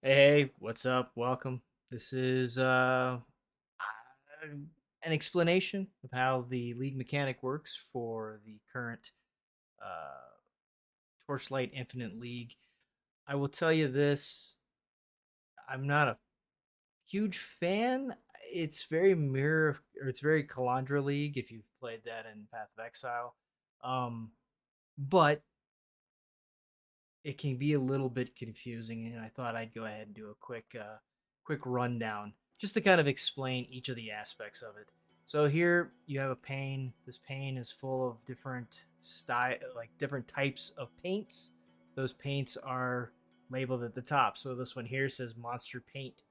Hey, what's up? Welcome. This is an explanation of how the league mechanic works for the current uh, Torchlight Infinite League. I will tell you this: I'm not a huge fan. It's very mirror, or it's very Calandra League. If you've played that in Path of Exile, um, but it can be a little bit confusing, and I thought I'd go ahead and do a quick rundown just to kind of explain each of the aspects of it. So here you have a pane. This pane is full of different style, like different types of paints. Those paints are labeled at the top. So this one here says Monster Paint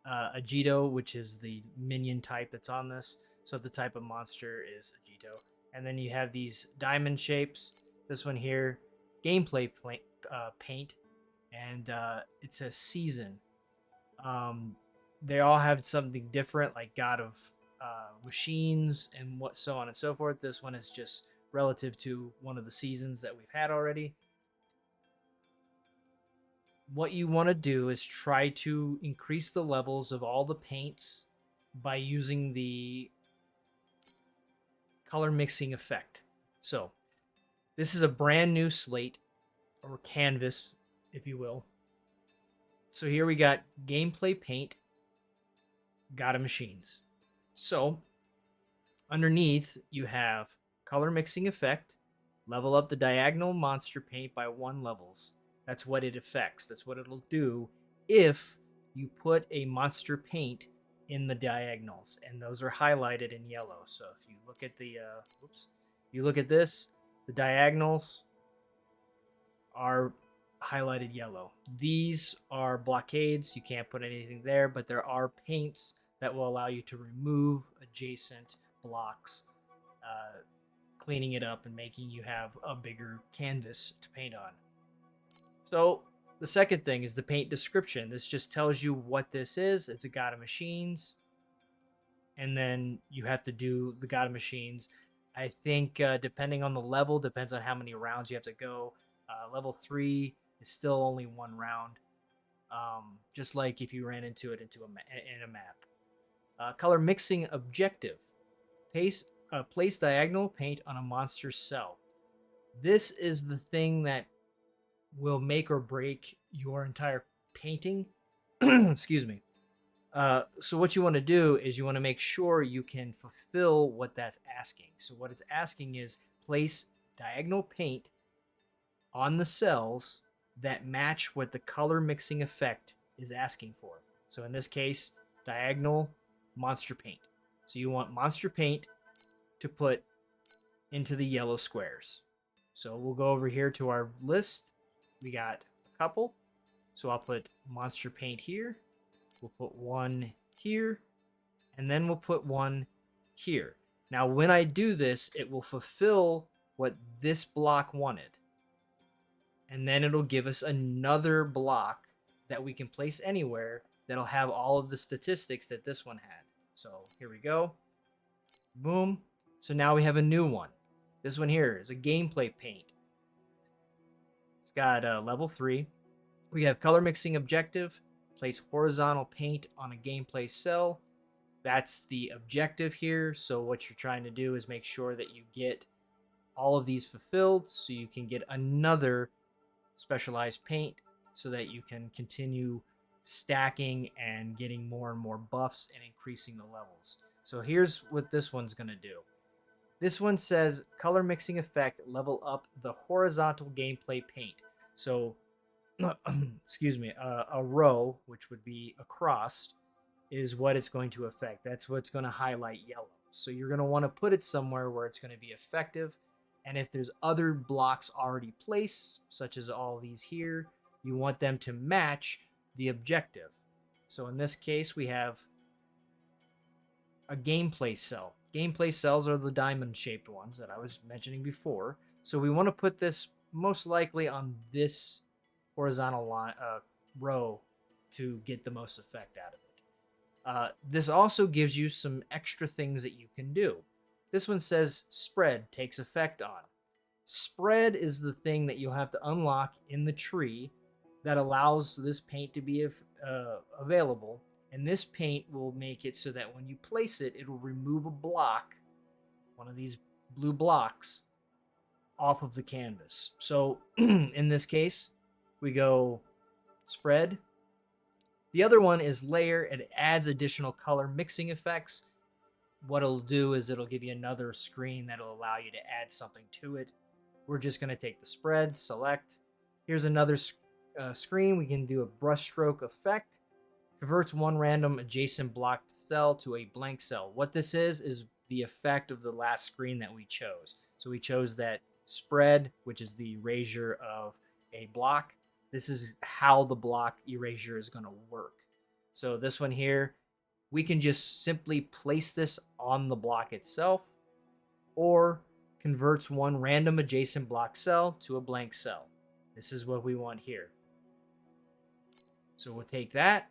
Agito, which is the minion type that's on this. So the type of monster is Agito. And then you have these diamond shapes. This one here, gameplay paint, and it says season. Um, they all have something different, like God of Machines and what so on and so forth. This one is just relative to one of the seasons that we've had already. What you want to do is try to increase the levels of all the paints by using the color mixing effect. So, this is a brand new slate or canvas, if you will. So, here we got gameplay paint, God of Machines. So, underneath, you have color mixing effect, level up the diagonal monster paint by 1 levels. That's what it affects. That's what it'll do if you put a monster paint in the diagonals, and those are highlighted in yellow. So if you look at the you look at this, the diagonals are highlighted yellow. These are blockades. You can't put anything there, but there are paints that will allow you to remove adjacent blocks, uh, cleaning it up and making you have a bigger canvas to paint on. So the second thing is the paint description. This just tells you what this is. It's a God of Machines, and then you have to do the God of Machines. I think depending on the level, depends on how many rounds you have to go. Level 3 is still only 1 round, just like if you ran into it in a map. Color mixing objective. Place diagonal paint on a monster cell. This is the thing that will make or break your entire painting. Excuse me. So what you want to do is you want to make sure you can fulfill what that's asking. So what it's asking is place diagonal paint on the cells that match what the color mixing effect is asking for. So in this case, diagonal monster paint. So you want monster paint to put into the yellow squares. So we'll go over here to our list. We got a couple. So I'll put monster paint here. We'll put one here. And then we'll put one here. Now, when I do this, it will fulfill what this block wanted. And then it'll give us another block that we can place anywhere that'll have all of the statistics that this one had. So here we go. Boom. So now we have a new one. This one here is a gameplay paint. It's got level 3. We have color mixing objective. Place horizontal paint on a gameplay cell. That's the objective here. So what you're trying to do is make sure that you get all of these fulfilled so you can get another specialized paint so that you can continue stacking and getting more and more buffs and increasing the levels. So here's what this one's going to do. This one says color mixing effect, level up the horizontal gameplay paint. So, excuse me, a row, which would be across, is what it's going to affect. That's what's going to highlight yellow. So you're going to want to put it somewhere where it's going to be effective. And if there's other blocks already placed, such as all these here, you want them to match the objective. So in this case, we have a gameplay cell. Gameplay cells are the diamond-shaped ones that I was mentioning before. So we want to put this most likely on this horizontal line, row to get the most effect out of it. This also gives you some extra things that you can do. This one says spread takes effect on. Spread is the thing that you'll have to unlock in the tree that allows this paint to be available. And this paint will make it so that when you place it, it will remove a block, one of these blue blocks, off of the canvas. So in this case, we go spread. The other one is layer. It adds additional color mixing effects. What it'll do is it'll give you another screen that'll allow you to add something to it. We're just going to take the spread, select. Here's another screen. We can do a brushstroke effect. Converts one random adjacent blocked cell to a blank cell. What this is the effect of the last screen that we chose. So we chose that spread, which is the erasure of a block. This is how the block erasure is going to work. So this one here, we can just simply place this on the block itself, or converts one random adjacent block cell to a blank cell. This is what we want here. So we'll take that,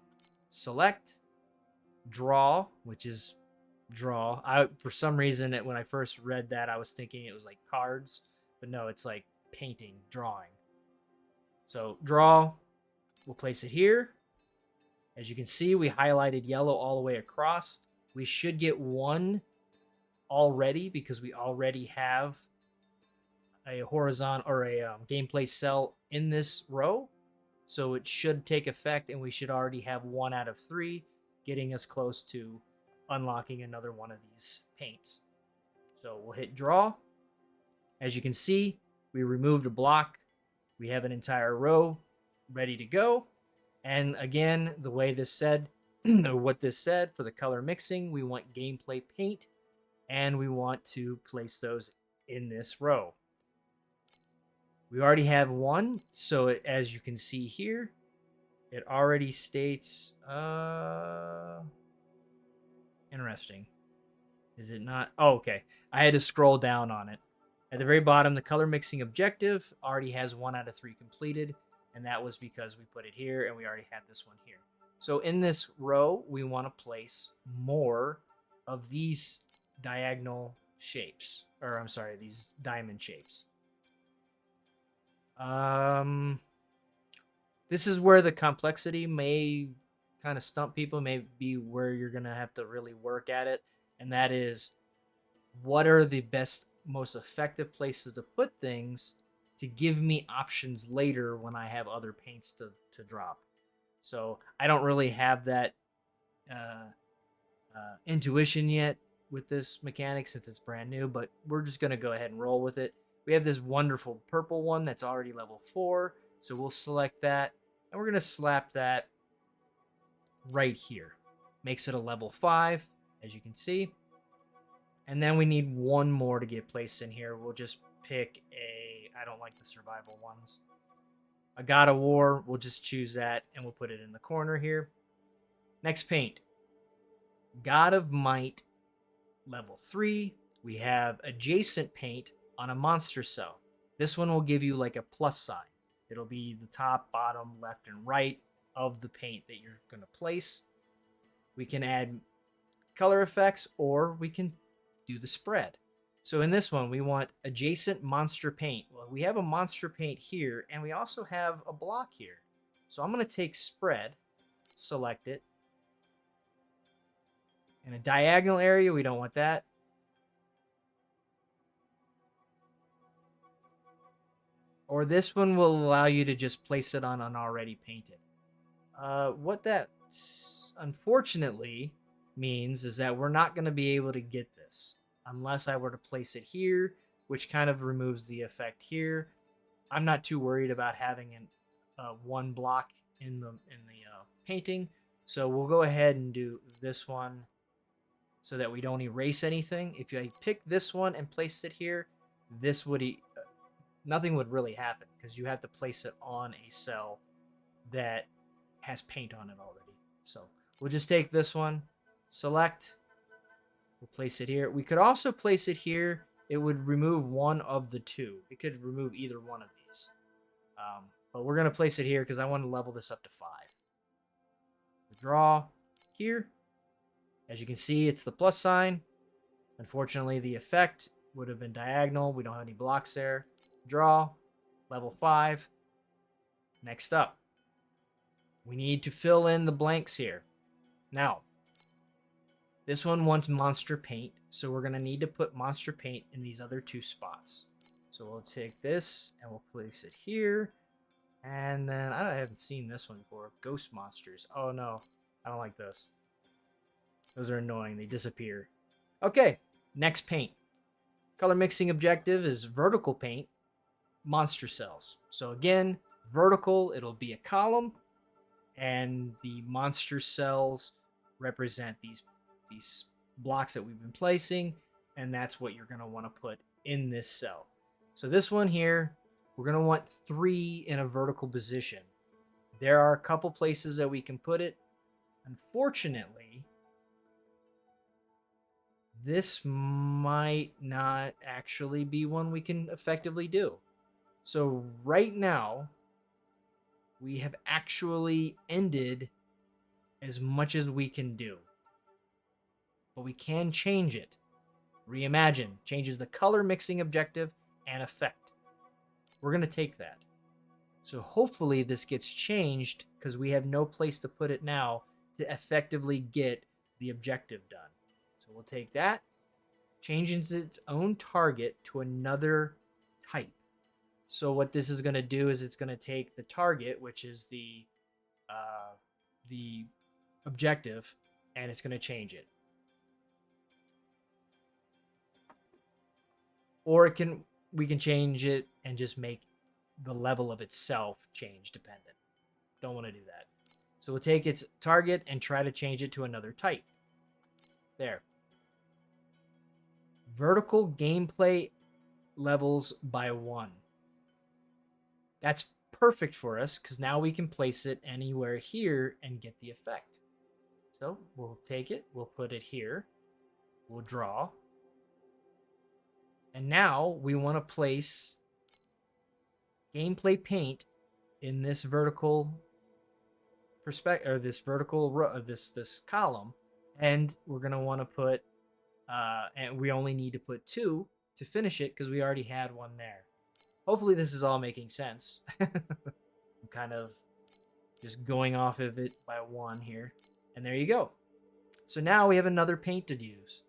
select, draw, which is draw. For some reason, when I first read that, I was thinking it was like cards, but no, it's like painting, drawing. So draw, we'll place it here. As you can see, we highlighted yellow all the way across. We should get one already because we already have a horizontal or a gameplay cell in this row. So it should take effect, and we should already have 1 out of 3, getting us close to unlocking another one of these paints. So we'll hit draw. As you can see, we removed a block. We have an entire row ready to go. And again, the way this said, or what this said for the color mixing, we want gameplay paint, and we want to place those in this row. We already have one, so as you can see here, it already states, interesting. Is it not? Oh, okay. I had to scroll down on it. At the very bottom, the color mixing objective already has 1 out of 3 completed, and that was because we put it here and we already had this one here. So in this row, we want to place more of these diagonal shapes, or I'm sorry, these diamond shapes. This is where the complexity may kind of stump people, may be where you're going to have to really work at it. And that is, what are the best, most effective places to put things to give me options later when I have other paints to drop. So I don't really have that intuition yet with this mechanic since it's brand new, but we're just going to go ahead and roll with it. We have this wonderful purple one that's already level 4, so we'll select that, and we're going to slap that right here. Makes it a level 5, as you can see. And then we need one more to get placed in here. We'll just pick I don't like the survival ones. A God of War, we'll just choose that, and we'll put it in the corner here. Next paint. God of Might, level 3. We have adjacent paint on a monster cell. This one will give you like a plus sign. It'll be the top, bottom, left, and right of the paint that you're going to place. We can add color effects, or we can do the spread. So in this one, we want adjacent monster paint. Well, we have a monster paint here, and we also have a block here. So I'm going to take spread, select it. In a diagonal area, we don't want that. Or this one will allow you to just place it on an already painted. What that unfortunately means is that we're not going to be able to get this unless I were to place it here, which kind of removes the effect here. I'm not too worried about having one block in the painting, so we'll go ahead and do this one so that we don't erase anything. If I pick this one and place it here, this would nothing would really happen because you have to place it on a cell that has paint on it already. So we'll just take this one, select, we'll place it here. We could also place it here. It would remove one of the two. It could remove either one of these. But we're going to place it here because I want to level this up to 5. Draw here. As you can see, it's the plus sign. Unfortunately, the effect would have been diagonal. We don't have any blocks there. Draw, level 5. Next up, we need to fill in the blanks here. Now, this one wants monster paint, so we're going to need to put monster paint in these other 2 spots. So we'll take this and we'll place it here. And then, I haven't seen this one before. Ghost monsters. Oh no, I don't like those. Those are annoying. They disappear. Okay, next paint. Color mixing objective is vertical paint, monster cells. So again, vertical, it'll be a column, and the monster cells represent these blocks that we've been placing, and that's what you're going to want to put in this cell. So this one here, we're going to want 3 in a vertical position. There are a couple places that we can put it. Unfortunately, this might not actually be one we can effectively do. So right now, we have actually ended as much as we can do. But we can change it. Reimagine changes the color mixing objective and effect. We're going to take that. So hopefully this gets changed because we have no place to put it now to effectively get the objective done. So we'll take that, changes its own target to another type. So what this is going to do is it's going to take the target, which is the objective, and it's going to change it. Or we can change it and just make the level of itself change dependent. Don't want to do that. So we'll take its target and try to change it to another type. There. Vertical gameplay levels by 1. That's perfect for us because now we can place it anywhere here and get the effect. So we'll take it, we'll put it here, we'll draw. And now we want to place gameplay paint in this vertical perspective, or this vertical row, this column, and we're gonna want to put, and we only need to put 2 to finish it because we already had 1 there. Hopefully this is all making sense. I'm kind of just going off of it by 1 here, and there you go. So now we have another paint to use.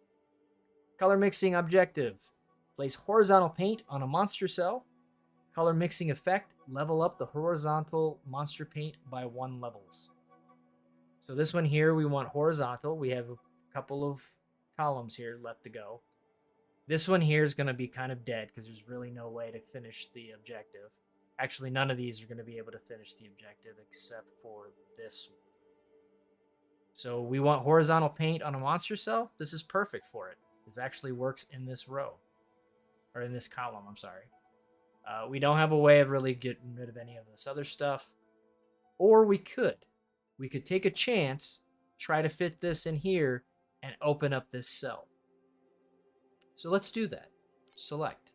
Color mixing objective. Place horizontal paint on a monster cell. Color mixing effect, level up the horizontal monster paint by 1 levels. So this one here, we want horizontal. We have a couple of columns here left to go. This one here is going to be kind of dead because there's really no way to finish the objective. Actually, none of these are going to be able to finish the objective except for this one. So we want horizontal paint on a monster cell. This is perfect for it. This actually works in this row. Or in this column, I'm sorry. We don't have a way of really getting rid of any of this other stuff. Or we could. We could take a chance, try to fit this in here, and open up this cell. So let's do that. Select.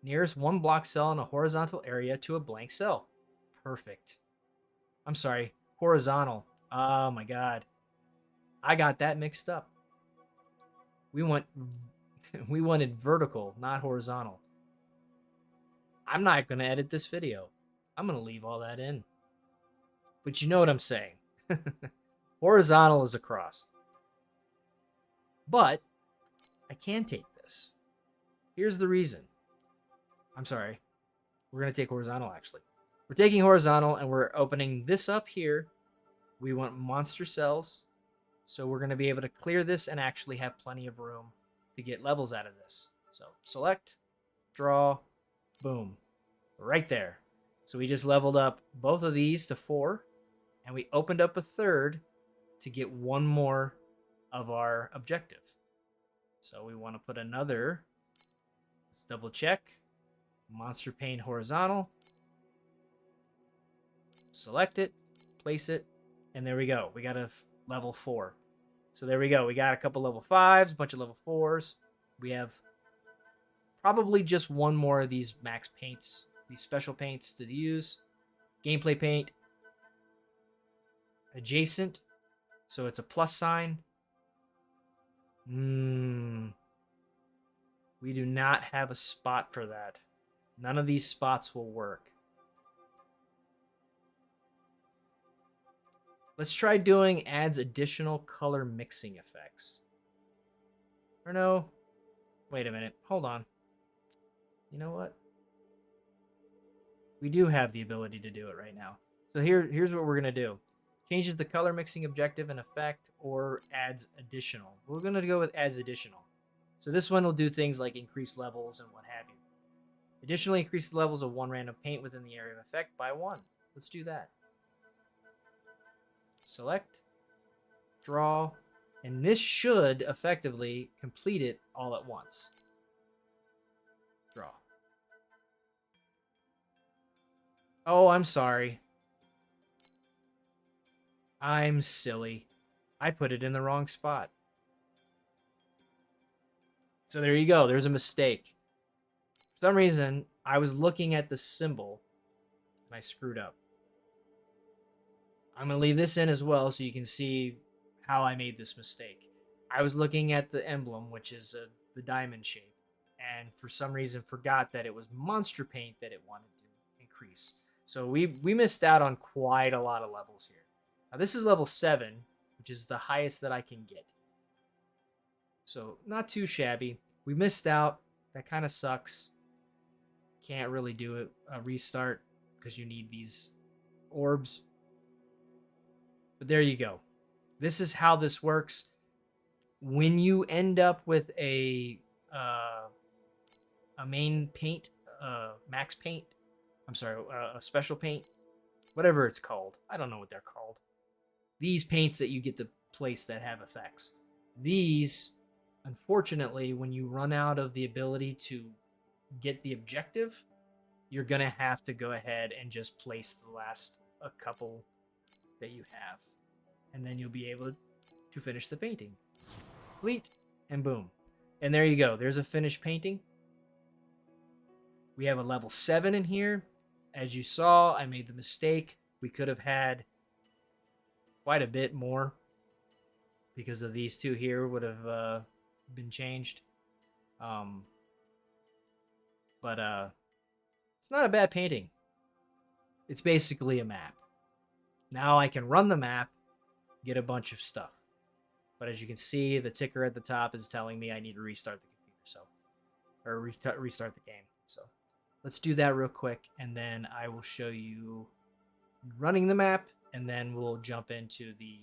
Nearest 1 block cell in a horizontal area to a blank cell. Perfect. I'm sorry. Horizontal. Oh my god. I got that mixed up. We wanted vertical, not horizontal. I'm not going to edit this video. I'm going to leave all that in. But you know what I'm saying. Horizontal is across. But I can take this. Here's the reason. I'm sorry. We're going to take horizontal, actually. We're taking horizontal, and we're opening this up here. We want monster cells. So we're going to be able to clear this and actually have plenty of room to get levels out of this. So select, draw, boom, right there. So we just leveled up both of these to 4, and we opened up a third to get 1 more of our objective. So we want to put another, let's double check, monster paint horizontal, select it, place it, and there we go. We got a level 4. So there we go. We got a couple level 5s, a bunch of level 4s. We have probably just 1 more of these max paints, these special paints to use. Gameplay paint. Adjacent. So it's a plus sign. We do not have a spot for that. None of these spots will work. Let's try doing adds additional color mixing effects. Or no. Wait a minute. Hold on. You know what? We do have the ability to do it right now. So here's what we're going to do. Changes the color mixing objective and effect or adds additional. We're going to go with adds additional. So this one will do things like increase levels and what have you. Additionally, increase the levels of one random paint within the area of effect by 1. Let's do that. Select, draw, and this should effectively complete it all at once. Draw. Oh, I'm sorry. I'm silly. I put it in the wrong spot. So there you go. There's a mistake. For some reason, I was looking at the symbol and I screwed up. I'm going to leave this in as well so you can see how I made this mistake. I was looking at the emblem, which is the diamond shape, and for some reason forgot that it was monster paint that it wanted to increase. So we missed out on quite a lot of levels here. Now this is level 7, which is the highest that I can get. So not too shabby. We missed out. That kind of sucks. Can't really do a restart because you need these orbs. But there you go. This is how this works. When you end up with a main paint, max paint, I'm sorry, a special paint, whatever it's called. I don't know what they're called. These paints that you get to place that have effects. These, unfortunately, when you run out of the ability to get the objective, you're going to have to go ahead and just place the last a couple that you have. And then you'll be able to finish the painting. Complete, and boom. And there you go. There's a finished painting. We have a level 7 in here. As you saw, I made the mistake. We could have had quite a bit more because of these two here would have been changed. But it's not a bad painting. It's basically a map. Now I can run the map, get a bunch of stuff. But as you can see, the ticker at the top is telling me I need to restart the computer, or restart the game. So let's do that real quick, and then I will show you running the map, and then we'll jump into the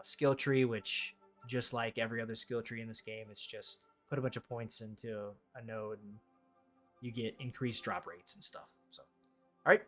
skill tree, which, just like every other skill tree in this game, it's just put a bunch of points into a node, and you get increased drop rates and stuff. So, all right,